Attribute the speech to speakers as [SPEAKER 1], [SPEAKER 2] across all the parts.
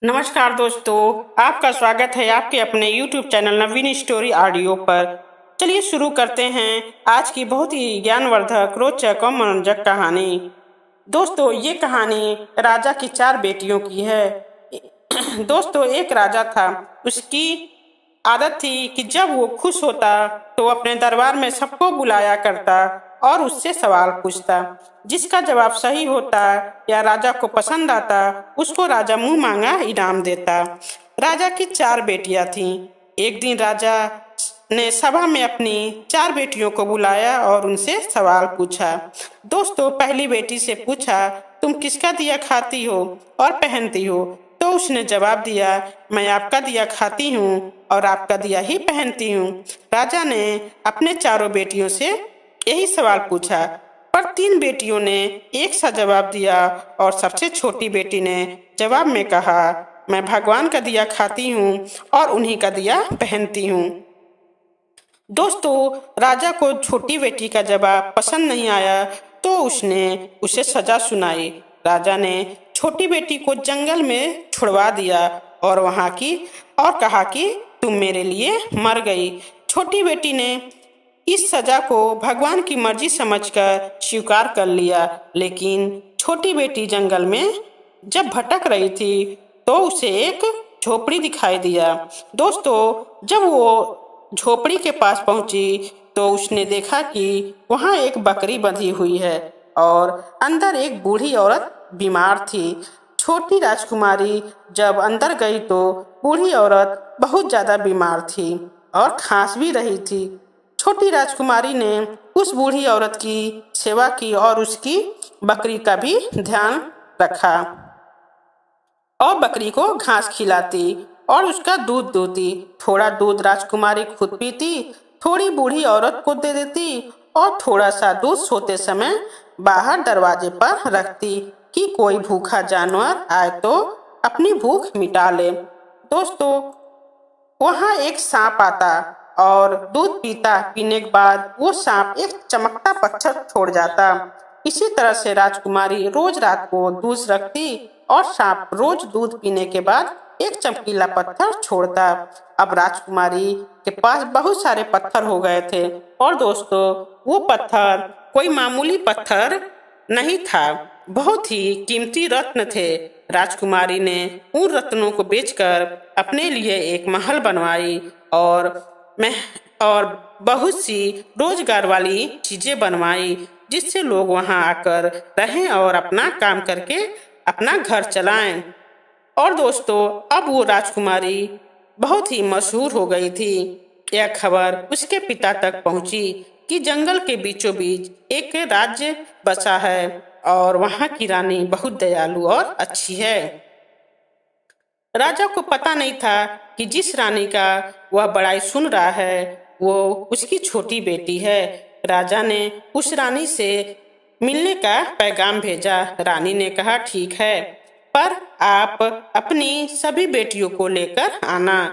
[SPEAKER 1] नमस्कार दोस्तों, आपका स्वागत है आपके अपने YouTube चैनल नवीन स्टोरी ऑडियो पर। चलिए शुरू करते हैं आज की बहुत ही ज्ञानवर्धक, रोचक और मनोरंजक कहानी। दोस्तों, ये कहानी राजा की 4 बेटियों की है। दोस्तों, एक राजा था। उसकी आदत थी कि जब वो खुश होता तो अपने दरबार में सबको बुलाया करता और उससे सवाल पूछता। जिसका जवाब सही होता या राजा को पसंद आता, उसको राजा मुंह मांगा इनाम देता। राजा की 4 बेटियां थीं। एक दिन राजा ने सभा में अपनी 4 बेटियों को बुलाया और उनसे सवाल पूछा। दोस्तों, पहली बेटी से पूछा, तुम किसका दिया खाती हो और पहनती हो? तो उसने जवाब दिया, मैं आपका दिया खाती हूँ और आपका दिया ही पहनती हूँ। राजा ने अपने चारों बेटियों से यही सवाल पूछा, पर 3 बेटियों ने एक सा जवाब दिया और सबसे छोटी बेटी ने जवाब में कहा, मैं भगवान का दिया खाती हूँ और उन्हीं का दिया पहनती हूँ। दोस्तों, राजा को छोटी बेटी का जवाब पसंद नहीं आया तो उसने उसे सजा सुनाई। राजा ने छोटी बेटी को जंगल में छुड़वा दिया और कहा कि तुम मेरे लिए मर गई। छोटी बेटी ने इस सजा को भगवान की मर्जी समझकर स्वीकार कर लिया। लेकिन छोटी बेटी जंगल में जब भटक रही थी तो उसे एक झोपड़ी दिखाई दिया। दोस्तों, जब वो झोपड़ी के पास पहुंची तो उसने देखा कि वहां एक बकरी बंधी हुई है और अंदर एक बूढ़ी औरत बीमार थी। छोटी राजकुमारी जब अंदर गई तो बूढ़ी औरत बहुत ज्यादा बीमार थी और खांस भी रही थी। छोटी राजकुमारी ने उस बूढ़ी औरत की सेवा की और उसकी बकरी का भी ध्यान रखा और बकरी को घास खिलाती और उसका दूध दूती। थोड़ा दूध राजकुमारी खुद पीती, थोड़ी बूढ़ी औरत को दे देती और थोड़ा सा दूध सोते समय बाहर दरवाजे पर रखती कि कोई भूखा जानवर आए तो अपनी भूख मिटा ले। दोस्तों, वहाँ एक सांप आता और दूध पीने के बाद वो सांप एक चमकता पत्थर छोड़ जाता। इसी तरह से राजकुमारी रोज रात को दूध रखती और सांप रोज दूध पीने के बाद एक चमकीला पत्थर छोड़ता। अब राजकुमारी के पास बहुत सारे पत्थर हो गए थे और दोस्तों, वो पत्थर कोई मामूली पत्थर नहीं था, बहुत ही कीमती रत्न थे। राजकुमारी ने उन रत्नों को बेचकर अपने लिए एक महल बनवाई और बहुत सी रोजगार वाली चीजें बनवाई, जिससे लोग वहां आकर रहें और अपना काम करके अपना घर चलाएं। और दोस्तों, अब वो राजकुमारी बहुत ही मशहूर हो गई थी। यह खबर उसके पिता तक पहुंची कि जंगल के बीचों बीच एक राज्य बसा है और वहां की रानी बहुत दयालु और अच्छी है। राजा को पता नहीं था कि जिस रानी का वह बड़ाई सुन रहा है वो उसकी छोटी बेटी है। राजा ने उस रानी से मिलने का पैगाम भेजा। रानी ने कहा, ठीक है, पर आप अपनी सभी बेटियों को लेकर आना।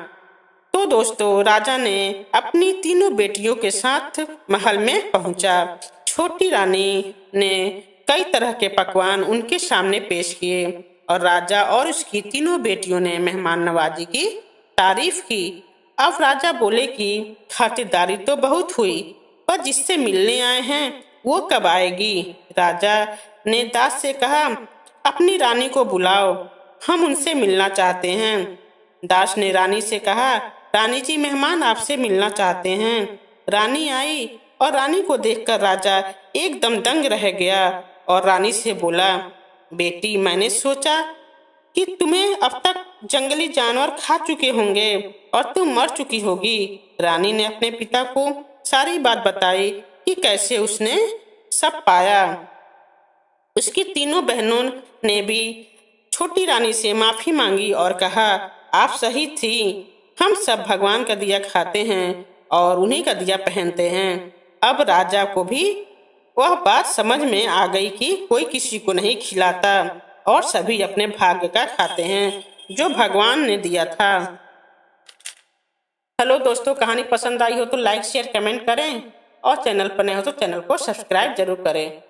[SPEAKER 1] तो दोस्तों, राजा ने अपनी तीनों बेटियों के साथ महल में पहुंचा। छोटी रानी ने कई तरह के पकवान उनके सामने पेश किए और राजा और उसकी तीनों बेटियों ने मेहमान नवाजी की तारीफ की। अब राजा बोले कि खातिरदारी तो बहुत हुई, पर जिससे मिलने आए हैं वो कब आएगी? राजा ने दास से कहा, अपनी रानी को बुलाओ, हम उनसे मिलना चाहते हैं। दास ने रानी से कहा, रानी जी, मेहमान आपसे मिलना चाहते हैं। रानी आई और रानी को देखकर राजा एकदम दंग रह गया और रानी से बोला, बेटी, मैंने सोचा कि तुम्हें अब तक जंगली जानवर खा चुके होंगे और तुम मर चुकी होगी। रानी ने अपने पिता को सारी बात बताई कि कैसे उसने सब पाया। उसकी तीनों बहनों ने भी छोटी रानी से माफी मांगी और कहा, आप सही थी, हम सब भगवान का दिया खाते हैं और उन्हीं का दिया पहनते हैं। अब राजा को भी वह बात समझ में आ गई कि कोई किसी को नहीं खिलाता और सभी अपने भाग्य का खाते हैं जो भगवान ने दिया था। हेलो दोस्तों, कहानी पसंद आई हो तो लाइक शेयर कमेंट करें और चैनल पर नए हो तो चैनल को सब्सक्राइब जरूर करें।